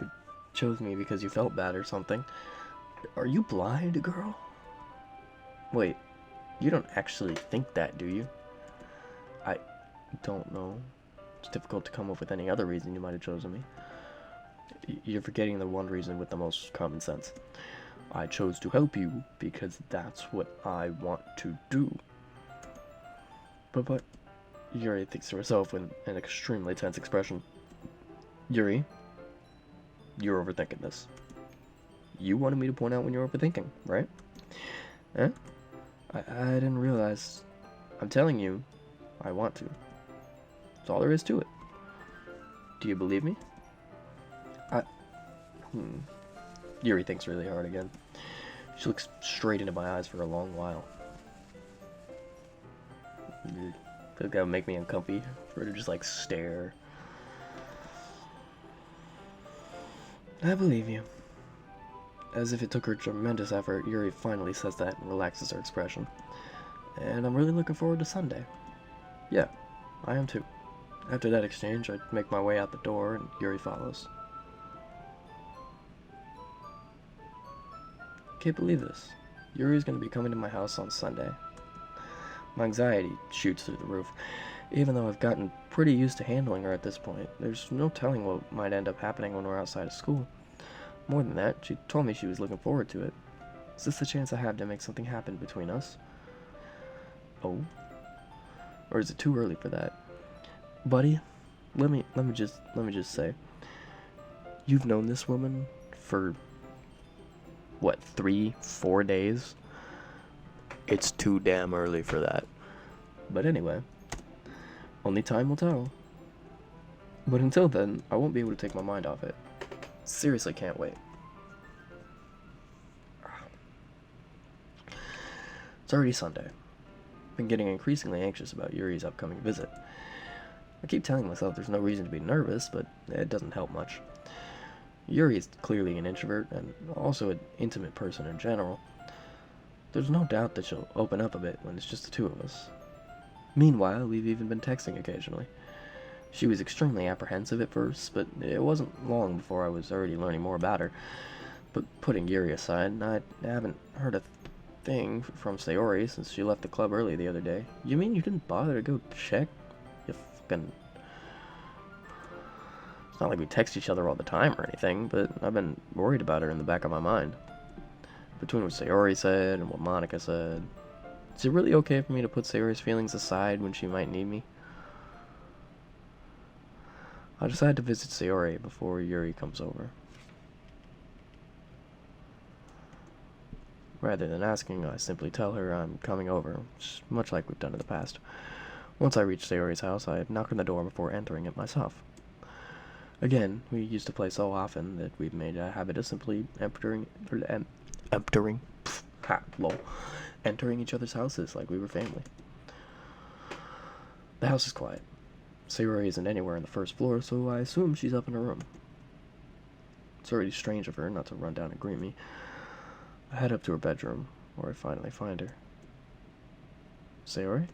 Speaker 1: me because you felt bad or something. Are you blind, girl? Wait, you don't actually think that, do you? I don't know. It's difficult to come up with any other reason you might have chosen me. You're forgetting the one reason with the most common sense. I chose to help you because that's what I want to do. But Yuri thinks to herself with an extremely tense expression. Yuri, you're overthinking this. You wanted me to point out when you're overthinking, right? Eh? I didn't realize. I'm telling you, I want to. That's all there is to it. Do you believe me? Yuri thinks really hard again. She looks straight into my eyes for a long while. I feel like that would make me uncomfy for her to just like stare. I believe you. As if it took her tremendous effort, Yuri finally says that and relaxes her expression. And I'm really looking forward to Sunday. Yeah, I am too. After that exchange, I make my way out the door and Yuri follows. Can't believe this. Yuri's gonna be coming to my house on Sunday. My anxiety shoots through the roof, Even though I've gotten pretty used to handling her at this point, there's no telling what might end up happening when we're outside of school. More than that, she told me she was looking forward to it. Is this the chance I have to make something happen between us? Oh? Or is it too early for that? Buddy, let me just say, you've known this woman for what, 3-4 days? It's too damn early for that. But anyway, only time will tell. But until then, I won't be able to take my mind off it. Seriously can't wait. It's already Sunday. Been getting increasingly anxious about Yuri's upcoming visit. I keep telling myself there's no reason to be nervous, but it doesn't help much. Yuri is clearly an introvert, and also an intimate person in general. There's no doubt that she'll open up a bit when it's just the two of us. Meanwhile, we've even been texting occasionally. She was extremely apprehensive at first, but it wasn't long before I was already learning more about her. But putting Yuri aside, I haven't heard a thing from Sayori since she left the club early the other day. You mean you didn't bother to go check? You fucking... It's not like we text each other all the time or anything, but I've been worried about her in the back of my mind. Between what Sayori said and what Monica said, is it really okay for me to put Sayori's feelings aside when she might need me? I'll decide to visit Sayori before Yuri comes over. Rather than asking, I simply tell her I'm coming over, much like we've done in the past. Once I reach Sayori's house, I knock on the door before entering it myself. Again, we used to play so often that we've made a habit of simply entering each other's houses like we were family. The house is quiet. Sayori isn't anywhere on the first floor, so I assume she's up in her room. It's already strange of her not to run down and greet me. I head up to her bedroom, where I finally find her. Sayori?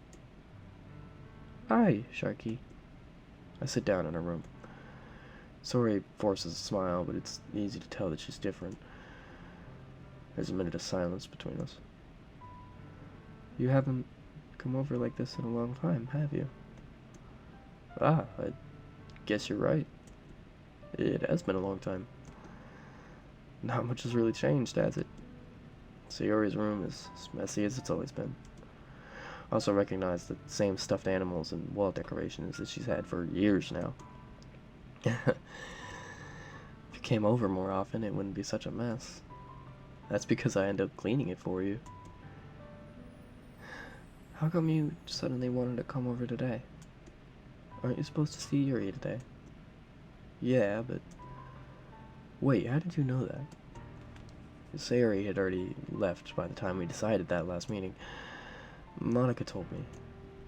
Speaker 1: Hi, Sharky. I sit down in her room. Sayori forces a smile, but it's easy to tell that she's different. There's a minute of silence between us. You haven't come over like this in a long time, have you? Ah, I guess you're right. It has been a long time. Not much has really changed, has it? Sayori's room is as messy as it's always been. I also recognize the same stuffed animals and wall decorations that she's had for years now. If you came over more often, it wouldn't be such a mess. That's because I end up cleaning it for you. How come you suddenly wanted to come over today? Aren't you supposed to see Yuri today? Yeah, but... Wait, how did you know that? Sayori had already left by the time we decided that last meeting. Monica told me.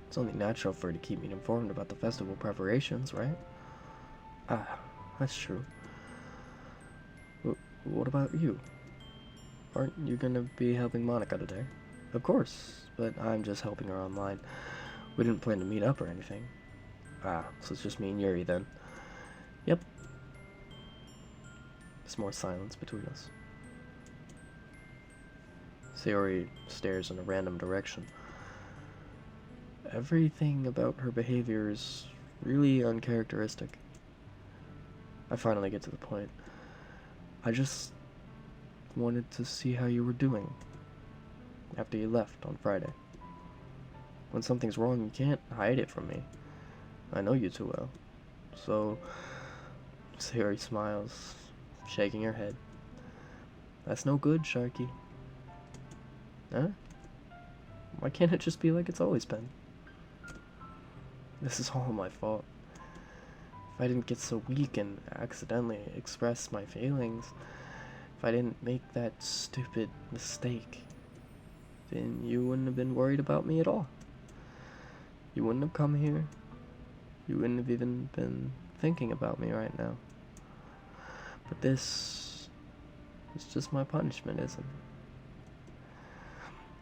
Speaker 1: It's only natural for her to keep me informed about the festival preparations, right? Ah, that's true. What about you? Aren't you gonna be helping Monica today? Of course, but I'm just helping her online. We didn't plan to meet up or anything. Ah, so it's just me and Yuri then. Yep. There's more silence between us. Sayori stares in a random direction. Everything about her behavior is really uncharacteristic. I finally get to the point. I just wanted to see how you were doing after you left on Friday. When something's wrong, you can't hide it from me. I know you too well. So, Sayori smiles, shaking her head. That's no good, Sharky. Huh? Why can't it just be like it's always been? This is all my fault. If I didn't get so weak and accidentally express my feelings, if I didn't make that stupid mistake, then you wouldn't have been worried about me at all. You wouldn't have come here. You wouldn't have even been thinking about me right now. But this is just my punishment, isn't it?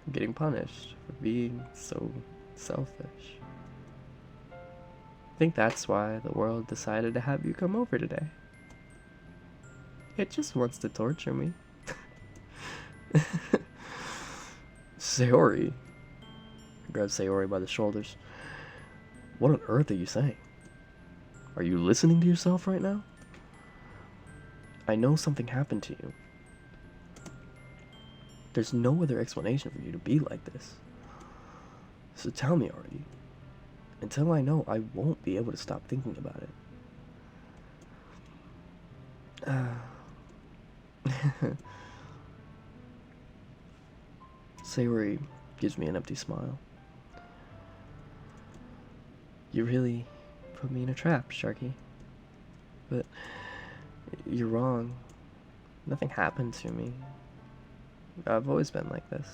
Speaker 1: I'm getting punished for being so selfish. I think that's why the world decided to have you come over today. It just wants to torture me. Sayori. I grabbed Sayori by the shoulders. What on earth are you saying? Are you listening to yourself right now? I know something happened to you. There's no other explanation for you to be like this. So tell me, Ari. Until I know, I won't be able to stop thinking about it. Sayori gives me an empty smile. You really put me in a trap, Sharky. But you're wrong. Nothing happened to me. I've always been like this.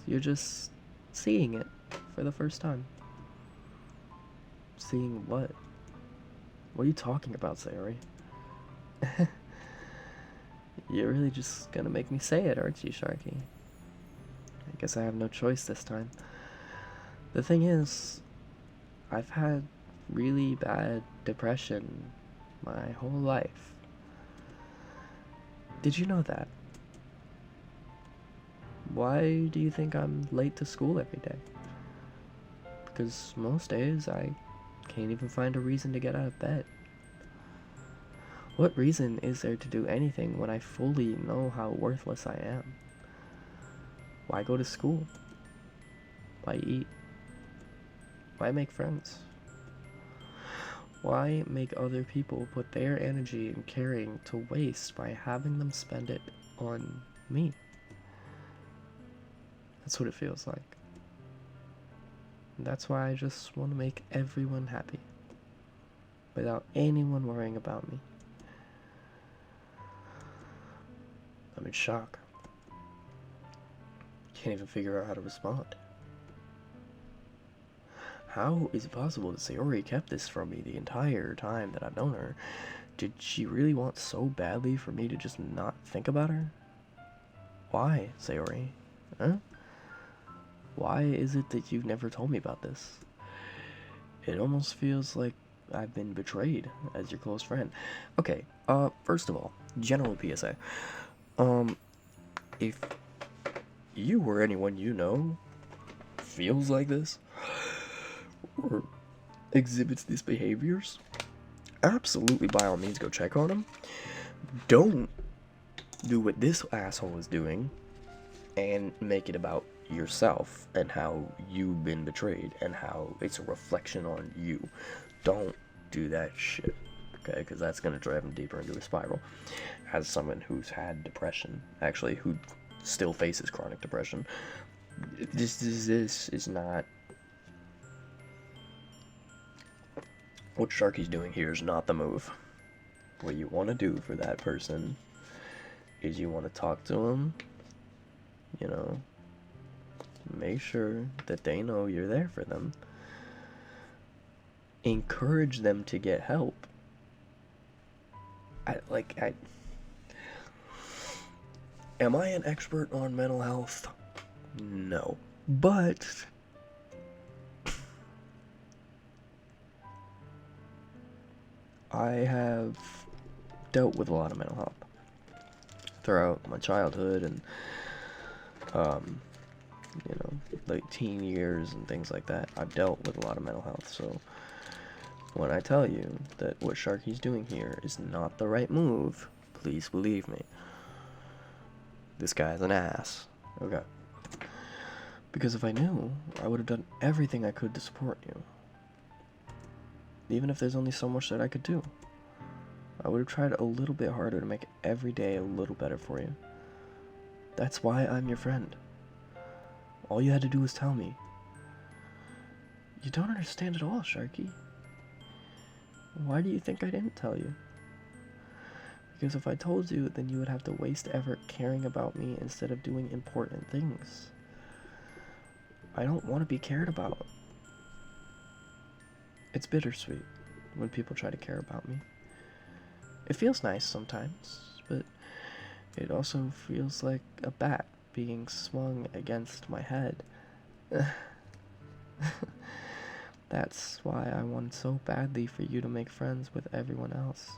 Speaker 1: You're just seeing it for the first time. Seeing what? What are you talking about, Sayori? You're really just gonna make me say it, aren't you, Sharky? I guess I have no choice this time. The thing is, I've had really bad depression my whole life. Did you know that? Why do you think I'm late to school every day? Because most days I can't even find a reason to get out of bed. What reason is there to do anything when I fully know how worthless I am? Why go to school? Why eat? Why make friends? Why make other people put their energy and caring to waste by having them spend it on me? That's what it feels like. And that's why I just want to make everyone happy, without anyone worrying about me. I'm in shock. Can't even figure out how to respond. How is it possible that Sayori kept this from me the entire time that I've known her? Did she really want so badly for me to just not think about her? Why, Sayori? Huh? Why is it that you've never told me about this? It almost feels like I've been betrayed as your close friend. Okay, first of all, general PSA. If you or anyone you know feels like this, or exhibits these behaviors, absolutely by all means go check on them. Don't do what this asshole is doing and make it about yourself and how you've been betrayed and how it's a reflection on you. Don't do that shit, okay? Because that's going to drive him deeper into a spiral. As someone who's had depression, actually, who still faces chronic depression, this is not... What Sharky's doing here is not the move. What you want to do for that person is you want to talk to them, you know, make sure that they know you're there for them, encourage them to get help. Am I an expert on mental health? No. But I have dealt with a lot of mental health throughout my childhood and, you know, like teen years and things like that. I've dealt with a lot of mental health, so when I tell you that what Sharky's doing here is not the right move, please believe me. This guy's an ass. Okay. Because if I knew, I would have done everything I could to support you. Even if there's only so much that I could do. I would have tried a little bit harder to make every day a little better for you. That's why I'm your friend. All you had to do was tell me. You don't understand at all, Sharky. Why do you think I didn't tell you? Because if I told you, then you would have to waste effort caring about me instead of doing important things. I don't want to be cared about. It's bittersweet when people try to care about me. It feels nice sometimes, but it also feels like a bat being swung against my head. That's why I want so badly for you to make friends with everyone else.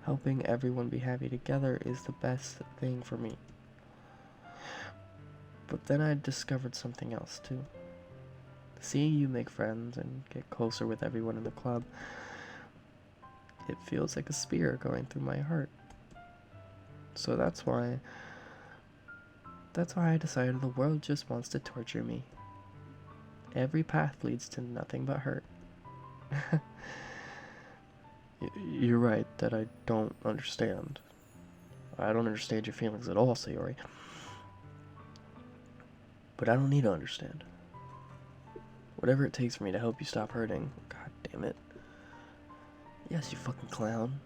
Speaker 1: Helping everyone be happy together is the best thing for me. But then I discovered something else too. Seeing you make friends and get closer with everyone in the club, it feels like a spear going through my heart. So that's why I decided the world just wants to torture me. Every path leads to nothing but hurt. You're right that I don't understand. I don't understand your feelings at all, Sayori. But I don't need to understand. Whatever it takes for me to help you stop hurting. God damn it. Yes, you fucking clown.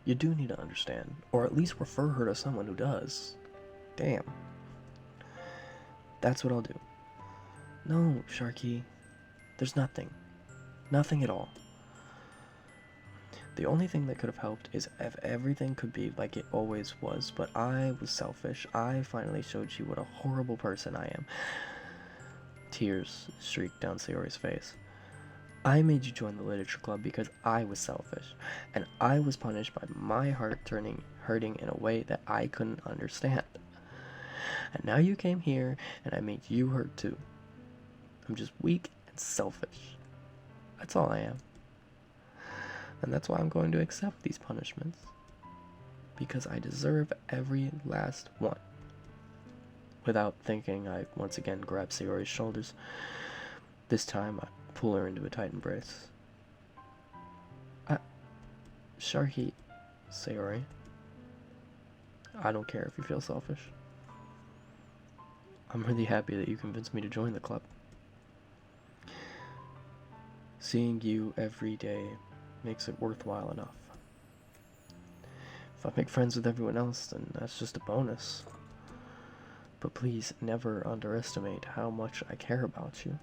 Speaker 1: You do need to understand. Or at least refer her to someone who does. Damn. That's what I'll do. No, Sharky. There's nothing. Nothing at all. The only thing that could have helped is if everything could be like it always was, but I was selfish. I finally showed you what a horrible person I am. Tears streaked down Sayori's face. I made you join the literature club because I was selfish, and I was punished by my heart hurting in a way that I couldn't understand. And now you came here, and I made you hurt too. I'm just weak and selfish. That's all I am. And that's why I'm going to accept these punishments. Because I deserve every last one. Without thinking, I once again grab Sayori's shoulders. This time, I pull her into a tight embrace. Sharky, Sayori. I don't care if you feel selfish. I'm really happy that you convinced me to join the club. Seeing you every day makes it worthwhile enough. If I make friends with everyone else, then that's just a bonus. But please never underestimate how much I care about you.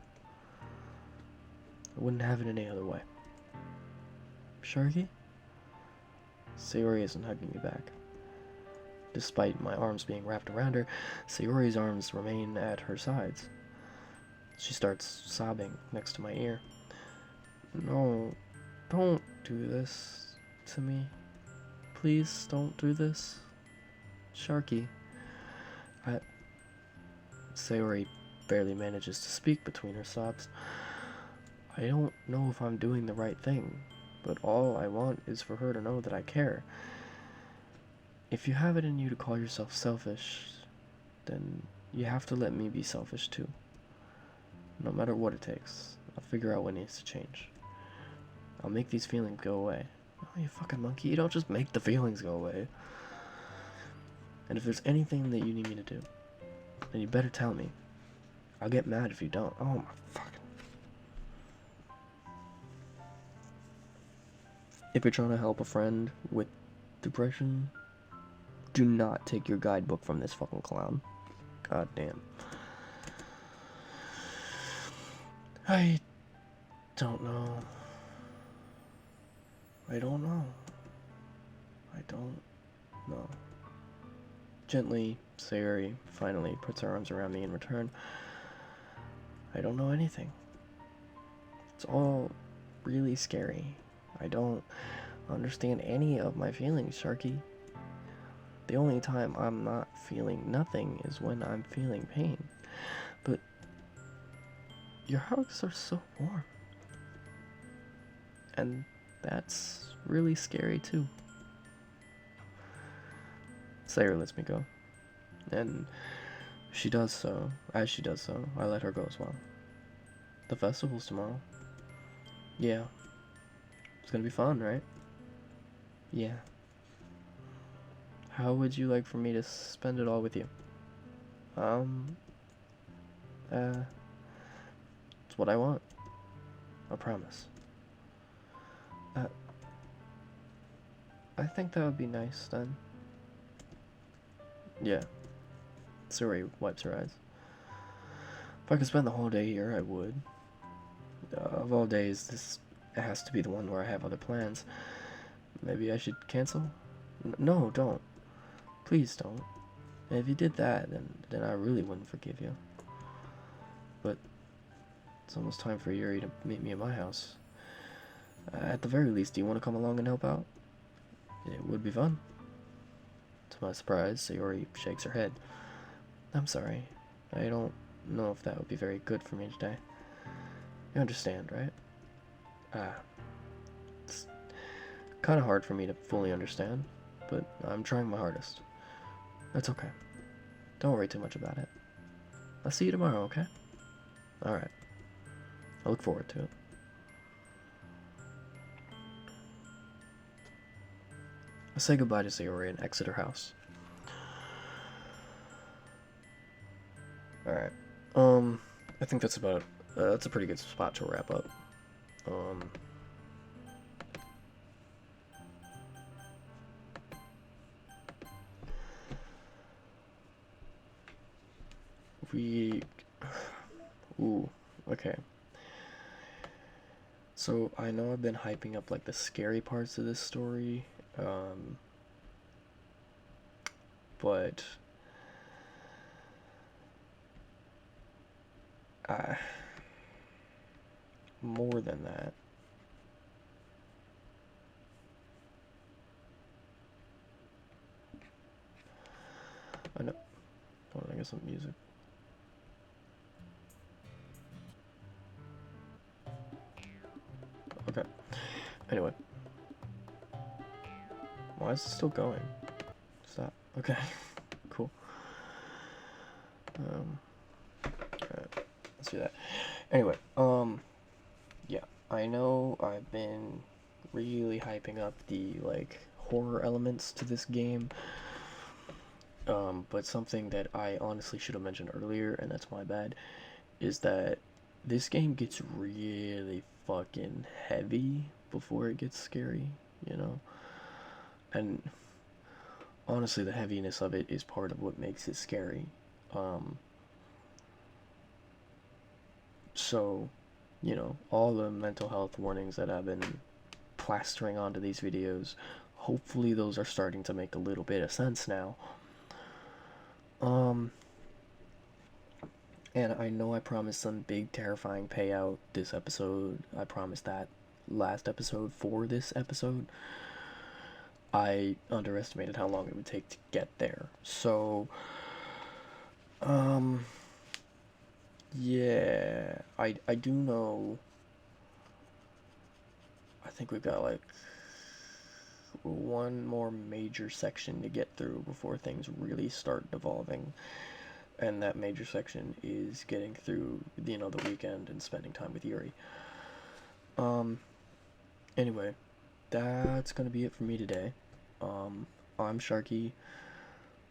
Speaker 1: I wouldn't have it any other way. Sharky? Sayori isn't hugging me back. Despite my arms being wrapped around her, Sayori's arms remain at her sides. She starts sobbing next to my ear. No, don't do this to me. Please don't do this. Sharky. Sayori barely manages to speak between her sobs. I don't know if I'm doing the right thing, but all I want is for her to know that I care. If you have it in you to call yourself selfish, then you have to let me be selfish too. No matter what it takes, I'll figure out what needs to change. I'll make these feelings go away. Oh, you fucking monkey, you don't just make the feelings go away. And if there's anything that you need me to do, then you better tell me. I'll get mad if you don't. Oh my fucking... If you're trying to help a friend with depression, do not take your guidebook from this fucking clown. God damn. I don't know. I don't know. Gently, Sayori finally puts her arms around me in return. I don't know anything. It's all really scary. I don't understand any of my feelings, Sharky. The only time I'm not feeling nothing is when I'm feeling pain. But your hugs are so warm. And that's really scary too. Sayori lets me go. And as she does so, I let her go as well. The festival's tomorrow. Yeah. It's gonna be fun, right? Yeah. How would you like for me to spend it all with you? It's what I want. I promise. I think that would be nice then. Yeah. Sayori wipes her eyes. If I could spend the whole day here, I would. Of all days, this has to be the one where I have other plans. Maybe I should cancel? No, don't. Please don't. If you did that, then I really wouldn't forgive you. But it's almost time for Yuri to meet me at my house. At the very least, do you want to come along and help out? It would be fun. To my surprise, Sayori shakes her head. I'm sorry. I don't know if that would be very good for me today. You understand, right? It's kind of hard for me to fully understand, but I'm trying my hardest. That's okay. Don't worry too much about it. I'll see you tomorrow, okay? Alright. I look forward to it. I'll say goodbye to Sayori and exit her house. Alright. I think that's about, that's a pretty good spot to wrap up. Um, we, ooh, okay. So, I know I've been hyping up, like, the scary parts of this story, but I, more than that, I know, hold on, I get some music. Okay, anyway, why is it still going? Stop. Okay, cool. Alright, let's do that. Anyway, yeah, I know I've been really hyping up the, like, horror elements to this game, but something that I honestly should have mentioned earlier, and that's my bad, is that this game gets really fucking heavy before it gets scary, you know? And honestly, the heaviness of it is part of what makes it scary. Um, so, you know, all the mental health warnings that I've been plastering onto these videos, hopefully those are starting to make a little bit of sense now. Um, and I know I promised some big terrifying payout this episode. I promised that last episode for this episode. I underestimated how long it would take to get there. So, um, yeah, I do know. I think we've got like one more major section to get through before things really start devolving. And that major section is getting through, you know, the weekend and spending time with Yuri. Um, anyway, that's gonna be it for me today. I'm Sharky.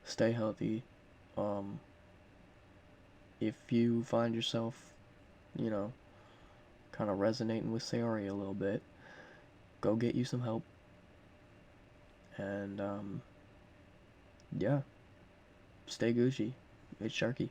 Speaker 1: Stay healthy. Um, if you find yourself, you know, kind of resonating with Sayori a little bit, go get you some help. And, yeah, stay Gucci. It's Sharky.